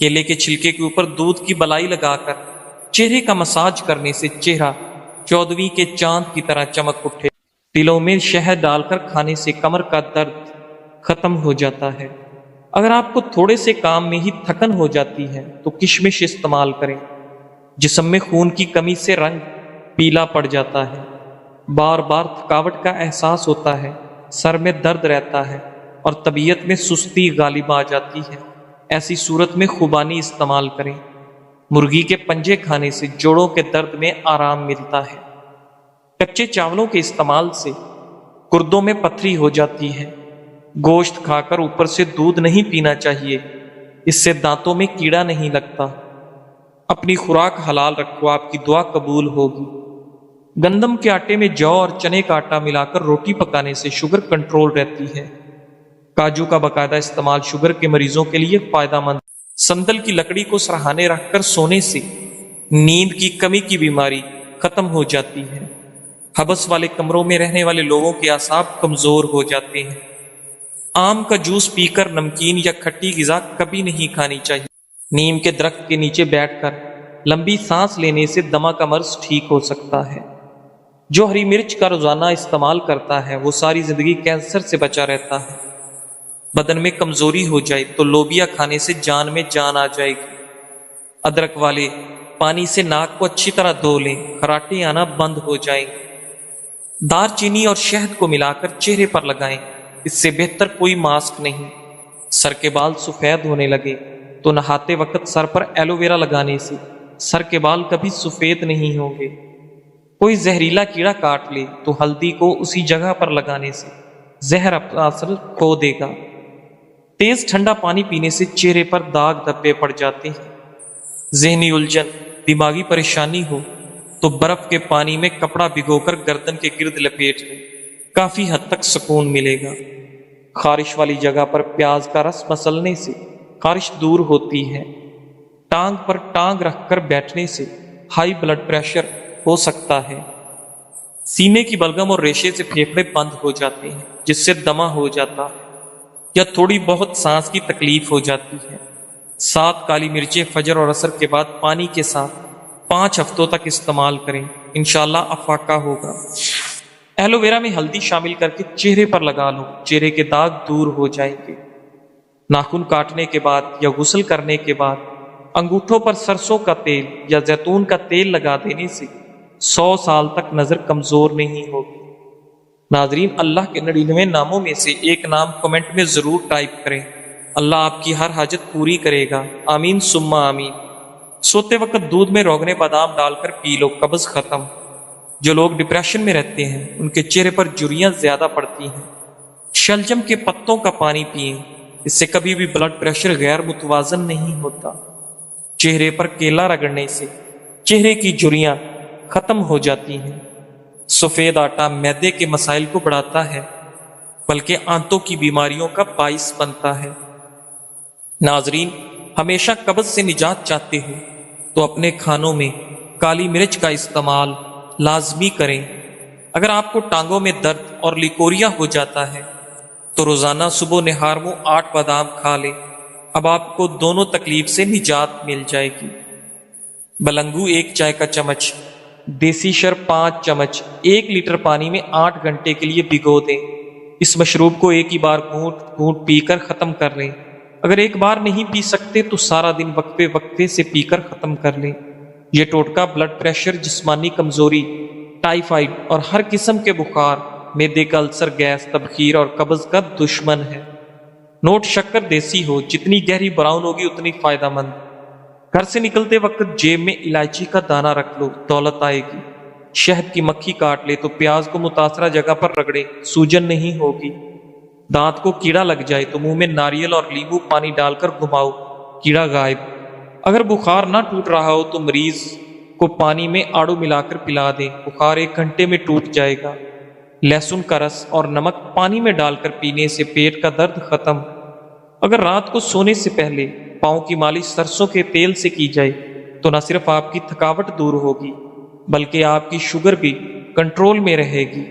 کیلے کے چھلکے کے اوپر دودھ کی بلائی لگا کر چہرے کا مساج کرنے سے چہرہ 14ویں کے چاند کی طرح چمک اٹھے۔ تلوں میں شہد ڈال کر کھانے سے کمر کا درد ختم ہو جاتا ہے۔ اگر آپ کو تھوڑے سے کام میں ہی تھکن ہو جاتی ہے تو کشمش استعمال کریں۔ جسم میں خون کی کمی سے رنگ پیلا پڑ جاتا ہے، بار بار تھکاوٹ کا احساس ہوتا ہے، سر میں درد رہتا ہے اور طبیعت میں سستی غالب آ جاتی ہے، ایسی صورت میں خوبانی استعمال کریں۔ مرغی کے پنجے کھانے سے جوڑوں کے درد میں آرام ملتا ہے۔ کچے چاولوں کے استعمال سے گردوں میں پتھری ہو جاتی ہے۔ گوشت کھا کر اوپر سے دودھ نہیں پینا چاہیے، اس سے دانتوں میں کیڑا نہیں لگتا۔ اپنی خوراک حلال رکھو، آپ کی دعا قبول ہوگی۔ گندم کے آٹے میں جو اور چنے کا آٹا ملا کر روٹی پکانے سے شوگر کنٹرول رہتی ہے۔ کاجو کا باقاعدہ استعمال شوگر کے مریضوں کے لیے فائدہ مند۔ سندل کی لکڑی کو سرہانے رکھ کر سونے سے نیند کی کمی کی بیماری ختم ہو جاتی ہے۔ حبس والے کمروں میں رہنے والے لوگوں کے اعصاب کمزور ہو جاتے ہیں۔ آم کا جوس پی کر نمکین یا کھٹی غذا کبھی نہیں کھانی چاہیے۔ نیم کے درخت کے نیچے بیٹھ کر لمبی سانس لینے سے دمہ کا مرض ٹھیک ہو سکتا ہے۔ جو ہری مرچ کا روزانہ استعمال کرتا ہے وہ ساری زندگی کینسر سے بچا رہتا ہے۔ بدن میں کمزوری ہو جائے تو لوبیا کھانے سے جان میں جان آ جائے گی۔ ادرک والے پانی سے ناک کو اچھی طرح دھو لیں، خراٹے آنا بند ہو جائیں گے۔ دار چینی اور شہد کو ملا کر چہرے پر لگائیں، اس سے بہتر کوئی ماسک نہیں۔ سر کے بال سفید ہونے لگے تو نہاتے وقت سر پر ایلو ویرا لگانے سے سر کے بال کبھی سفید نہیں ہوں گے۔ کوئی زہریلا کیڑا کاٹ لے تو ہلدی کو اسی جگہ پر لگانے سے زہر اپنا اثر کھو دے گا۔ تیز ٹھنڈا پانی پینے سے چہرے پر داغ دھبے پڑ جاتے ہیں۔ ذہنی الجھن، دماغی پریشانی ہو تو برف کے پانی میں کپڑا بھگو کر گردن کے گرد لپیٹ لیں، کافی حد تک سکون ملے گا۔ خارش والی جگہ پر پیاز کا رس مسلنے سے خارش دور ہوتی ہے۔ ٹانگ پر ٹانگ رکھ کر بیٹھنے سے ہائی بلڈ پریشر ہو سکتا ہے۔ سینے کی بلغم اور ریشے سے پھیپھڑے بند ہو جاتے ہیں، جس سے دمہ ہو جاتا ہے یا تھوڑی بہت سانس کی تکلیف ہو جاتی ہے۔ 7 کالی مرچیں فجر اور عصر کے بعد پانی کے ساتھ 5 ہفتوں تک استعمال کریں، انشاءاللہ افاقہ ہوگا۔ ایلو ویرا میں ہلدی شامل کر کے چہرے پر لگا لو، چہرے کے داغ دور ہو جائیں گے۔ ناخن کاٹنے کے بعد یا غسل کرنے کے بعد انگوٹھوں پر سرسوں کا تیل یا زیتون کا تیل لگا دینے سے 100 سال تک نظر کمزور نہیں ہوگی۔ ناظرین، اللہ کے 99 ناموں میں سے ایک نام کمنٹ میں ضرور ٹائپ کریں۔ اللہ آپ کی ہر حاجت پوری کرے گا، آمین ثم آمین۔ سوتے وقت دودھ میں روغن بادام ڈال کر پی لو، قبض ختم۔ جو لوگ ڈپریشن میں رہتے ہیں ان کے چہرے پر جھریاں زیادہ پڑتی ہیں۔ شلجم کے پتوں کا پانی پئیں، اس سے کبھی بھی بلڈ پریشر غیر متوازن نہیں ہوتا۔ چہرے پر کیلا رگڑنے سے چہرے کی جھریاں ختم ہو جاتی ہیں۔ سفید آٹا معدے کے مسائل کو بڑھاتا ہے، بلکہ آنتوں کی بیماریوں کا باعث بنتا ہے۔ ناظرین، ہمیشہ قبض سے نجات چاہتے ہو تو اپنے کھانوں میں کالی مرچ کا استعمال لازمی کریں۔ اگر آپ کو ٹانگوں میں درد اور لیکوریا ہو جاتا ہے تو روزانہ صبح نہار منہ 8 بادام کھا لیں، اب آپ کو دونوں تکلیف سے نجات مل جائے گی۔ بلنگو 1 چائے کا چمچ، دیسی شر 5 چمچ 1 لیٹر پانی میں 8 گھنٹے کے لیے بھگو دیں۔ اس مشروب کو ایک ہی بار گھونٹ گھونٹ پی کر ختم کر لیں۔ اگر ایک بار نہیں پی سکتے تو سارا دن وقفے وقفے سے پی کر ختم کر لیں۔ یہ ٹوٹکا بلڈ پریشر، جسمانی کمزوری، ٹائیفائڈ اور ہر قسم کے بخار، معدے کا السر، گیس، تبخیر اور قبض کا دشمن ہے۔ نوٹ شکر دیسی ہو، جتنی گہری براؤن ہوگی اتنی فائدہ مند۔ گھر سے نکلتے وقت جیب میں الائچی کا دانہ رکھ لو، دولت آئے گی۔ شہد کی مکھی کاٹ لے تو پیاز کو متاثرہ جگہ پر رگڑے، سوجن نہیں ہوگی۔ دانت کو کیڑا لگ جائے تو منہ میں ناریل اور لیمو پانی ڈال کر گھماؤ، کیڑا غائب۔ اگر بخار نہ ٹوٹ رہا ہو تو مریض کو پانی میں آڑو ملا کر پلا دیں، بخار 1 گھنٹے میں ٹوٹ جائے گا۔ لہسن کا رس اور نمک پانی میں ڈال کر پینے سے پیٹ کا درد ختم۔ اگر رات کو سونے سے پہلے پاؤں کی مالش سرسوں کے تیل سے کی جائے تو نہ صرف آپ کی تھکاوٹ دور ہوگی بلکہ آپ کی شوگر بھی کنٹرول میں رہے گی۔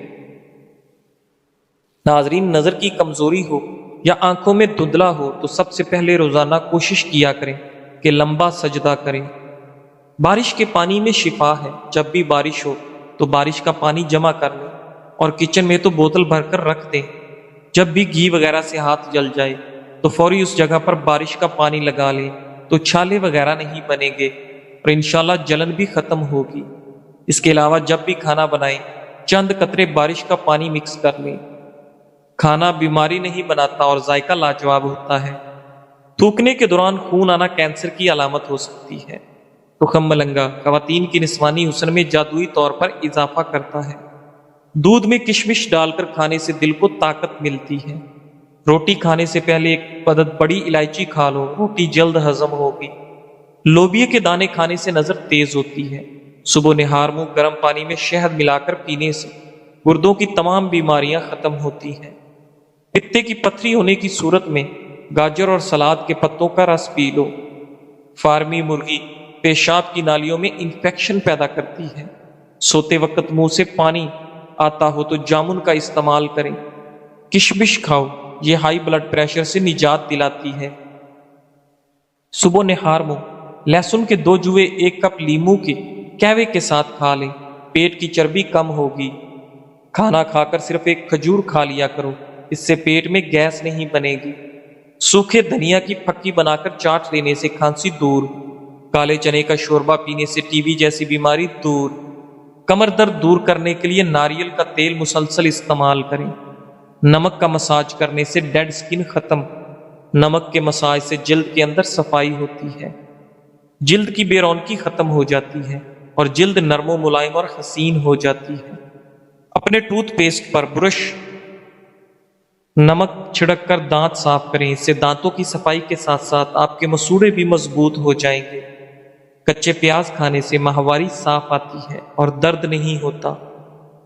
ناظرین، نظر کی کمزوری ہو یا آنکھوں میں دھندلا ہو تو سب سے پہلے روزانہ کوشش کیا کریں کہ لمبا سجدہ کریں۔ بارش کے پانی میں شفا ہے، جب بھی بارش ہو تو بارش کا پانی جمع کر لیں اور کچن میں تو بوتل بھر کر رکھ دیں۔ جب بھی گھی وغیرہ سے ہاتھ جل جائے تو فوری اس جگہ پر بارش کا پانی لگا لیں تو چھالے وغیرہ نہیں بنیں گے اور انشاءاللہ جلن بھی ختم ہوگی۔ اس کے علاوہ جب بھی کھانا بنائیں چند قطرے بارش کا پانی مکس کر لیں۔ کھانا بیماری نہیں بناتا اور ذائقہ لاجواب ہوتا ہے۔ تھوکنے کے دوران خون آنا کینسر کی علامت ہو سکتی ہے۔ تخم ملنگا خواتین کی نسوانی حسن میں جادوئی طور پر اضافہ کرتا ہے۔ دودھ میں کشمش ڈال کر کھانے سے دل کو طاقت ملتی ہے۔ روٹی کھانے سے پہلے ایک عدد بڑی الائچی کھا لو، روٹی جلد ہضم ہوگی۔ لوبیا کے دانے کھانے سے نظر تیز ہوتی ہے۔ صبح نہار منہ گرم پانی میں شہد ملا کر پینے سے گردوں کی تمام بیماریاں ختم ہوتی ہیں۔ پتے کی پتھری ہونے کی صورت میں گاجر اور سلاد کے پتوں کا رس پی لو۔ فارمی مرغی پیشاب کی نالیوں میں انفیکشن پیدا کرتی ہے۔ سوتے وقت منہ سے پانی آتا ہو تو جامن کا استعمال کریں۔ کشمش کھاؤ، یہ ہائی بلڈ پریشر سے نجات دلاتی ہے۔ صبح نہار منہ لہسن کے 2 جوے 1 کپ لیموں کے کہوے کے ساتھ کھا لیں، پیٹ کی چربی کم ہوگی۔ کھانا کھا کر صرف 1 کھجور کھا لیا کرو، اس سے پیٹ میں گیس نہیں بنے گی۔ سوکھے دھنیا کی پھکی بنا کر چاٹ لینے سے کھانسی دور۔ کالے چنے کا شوربہ پینے سے ٹی بی جیسی بیماری دور۔ کمر درد دور کرنے کے لیے ناریل کا تیل مسلسل استعمال کریں۔ نمک کا مساج کرنے سے ڈیڈ سکن ختم۔ نمک کے مساج سے جلد کے اندر صفائی ہوتی ہے، جلد کی بے رونقی ختم ہو جاتی ہے اور جلد نرم و ملائم اور حسین ہو جاتی ہے۔ اپنے ٹوتھ پیسٹ پر برش نمک چھڑک کر دانت صاف کریں، اس سے دانتوں کی صفائی کے ساتھ ساتھ آپ کے مسوڑے بھی مضبوط ہو جائیں گے۔ کچے پیاز کھانے سے ماہواری صاف آتی ہے اور درد نہیں ہوتا۔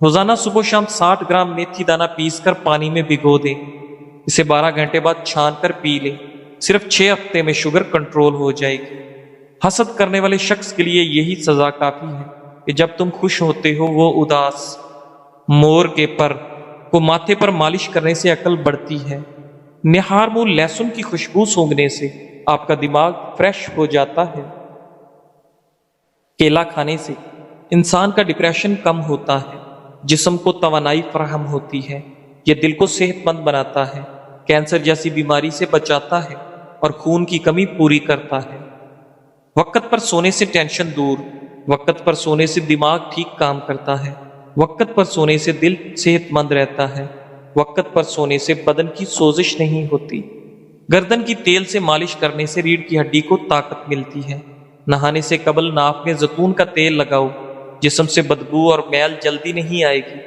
روزانہ صبح و شام 60 گرام میتھی دانہ پیس کر پانی میں بھگو دیں، اسے 12 گھنٹے بعد چھان کر پی لیں۔ صرف 6 ہفتے میں شوگر کنٹرول ہو جائے گی۔ حسد کرنے والے شخص کے لیے یہی سزا کافی ہے کہ جب تم خوش ہوتے ہو وہ اداس۔ مور کے پر کو ماتھے پر مالش کرنے سے عقل بڑھتی ہے۔ نہار منہ لہسن کی خوشبو سونگھنے سے آپ کا دماغ فریش ہو جاتا ہے۔ کیلا کھانے سے انسان کا ڈپریشن کم ہوتا ہے، جسم کو توانائی فراہم ہوتی ہے، یہ دل کو صحت مند بناتا ہے، کینسر جیسی بیماری سے بچاتا ہے اور خون کی کمی پوری کرتا ہے۔ وقت پر سونے سے ٹینشن دور، وقت پر سونے سے دماغ ٹھیک کام کرتا ہے، وقت پر سونے سے دل صحت مند رہتا ہے، وقت پر سونے سے بدن کی سوزش نہیں ہوتی۔ گردن کی تیل سے مالش کرنے سے ریڑھ کی ہڈی کو طاقت ملتی ہے۔ نہانے سے قبل ناک میں زیتون کا تیل لگاؤ، جسم سے بدبو اور میل جلدی نہیں آئے گی۔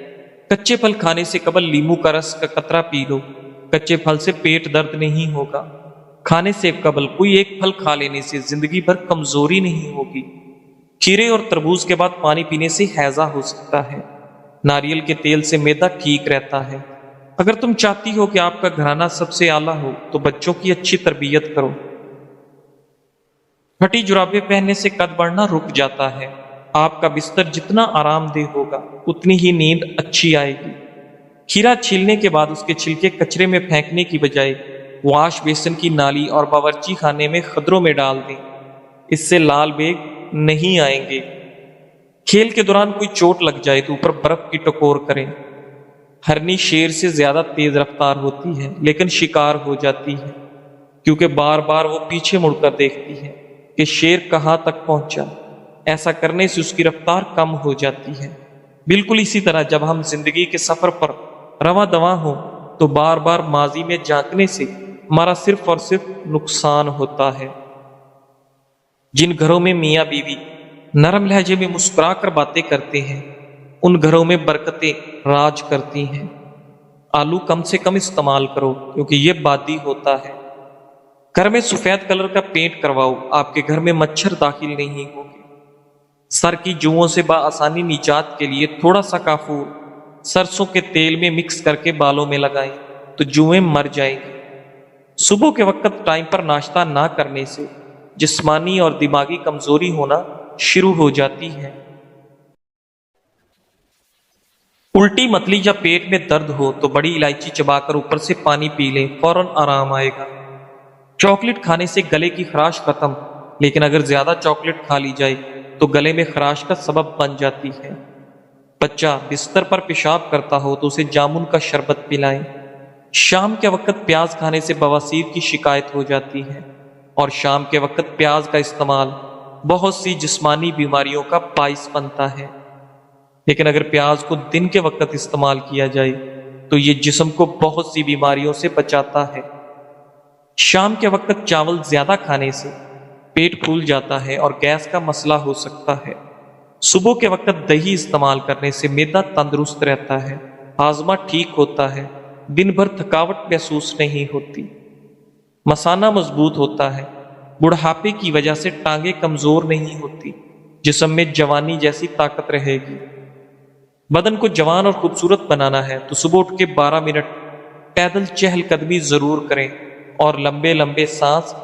کچے پھل کھانے سے قبل لیموں کا رس کا قطرہ پی لو، کچے پھل سے پیٹ درد نہیں ہوگا۔ کھانے سے قبل کوئی ایک پھل کھا لینے سے زندگی بھر کمزوری نہیں ہوگی۔ کھیرے اور تربوز کے بعد پانی پینے سے ہیضہ ہو سکتا ہے۔ ناریل کے تیل سے معدہ ٹھیک رہتا ہے۔ اگر تم چاہتی ہو کہ آپ کا گھرانہ سب سے اعلیٰ ہو تو بچوں کی اچھی تربیت کرو۔ پھٹی جرابیں پہننے سے قد بڑھنا رک جاتا ہے۔ آپ کا بستر جتنا آرام دہ ہوگا اتنی ہی نیند اچھی آئے گی۔ کھیرا چھیلنے کے بعد اس کے چھلکے کچرے میں پھینکنے کی بجائے واش بیسن کی نالی اور باورچی خانے میں خدروں میں ڈال دیں، اس سے لال بیگ نہیں آئیں گے۔ کھیل کے دوران کوئی چوٹ لگ جائے تو اوپر برف کی ٹکور کریں۔ ہرنی شیر سے زیادہ تیز رفتار ہوتی ہے لیکن شکار ہو جاتی ہے، کیونکہ بار بار وہ پیچھے مڑ کر دیکھتی ہے کہ شیر کہاں تک پہنچا۔ ایسا کرنے سے اس کی رفتار کم ہو جاتی ہے۔ بالکل اسی طرح جب ہم زندگی کے سفر پر رواں دواں ہوں تو بار بار ماضی میں جھانکنے سے ہمارا صرف اور صرف نقصان ہوتا ہے۔ جن گھروں میں میاں بیوی نرم لہجے میں مسکرا کر باتیں کرتے ہیں ان گھروں میں برکتیں راج کرتی ہیں۔ آلو کم سے کم استعمال کرو کیونکہ یہ بادی ہوتا ہے۔ گھر میں سفید کلر کا پینٹ کرواؤ، آپ کے گھر میں مچھر داخل نہیں ہوگے۔ سر کی جوؤں سے بآسانی نجات کے لیے تھوڑا سا کافور سرسوں کے تیل میں مکس کر کے بالوں میں لگائیں تو جوئیں مر جائیں گی۔ صبح کے وقت ٹائم پر ناشتہ نہ کرنے سے جسمانی اور دماغی کمزوری ہونا شروع ہو جاتی ہے۔ الٹی متلی یا پیٹ میں درد ہو تو بڑی الائچی چبا کر اوپر سے پانی پی لیں، فوراً آرام آئے گا۔ چاکلیٹ کھانے سے گلے کی خراش ختم لیکن اگر زیادہ چاکلیٹ کھا لی جائے تو گلے میں خراش کا سبب بن جاتی ہے۔ بچہ بستر پر پیشاب کرتا ہو تو اسے جامن کا شربت پلائیں۔ شام کے وقت پیاز کھانے سے بواسیر کی شکایت ہو جاتی ہے، اور شام کے وقت پیاز کا استعمال بہت سی جسمانی بیماریوں کا باعث بنتا ہے۔ لیکن اگر پیاز کو دن کے وقت استعمال کیا جائے تو یہ جسم کو بہت سی بیماریوں سے بچاتا ہے۔ شام کے وقت چاول زیادہ کھانے سے پیٹ پھول جاتا ہے اور گیس کا مسئلہ ہو سکتا ہے۔ صبح کے وقت دہی استعمال کرنے سے معدہ تندرست رہتا ہے، ہاضمہ ٹھیک ہوتا ہے، دن بھر تھکاوٹ محسوس نہیں ہوتی، مثانہ مضبوط ہوتا ہے، بڑھاپے کی وجہ سے ٹانگیں کمزور نہیں ہوتی، جسم میں جوانی جیسی طاقت رہے گی۔ بدن کو جوان اور خوبصورت بنانا ہے تو صبح اٹھ کے 12 منٹ پیدل چہل قدمی ضرور کریں اور لمبے لمبے سانس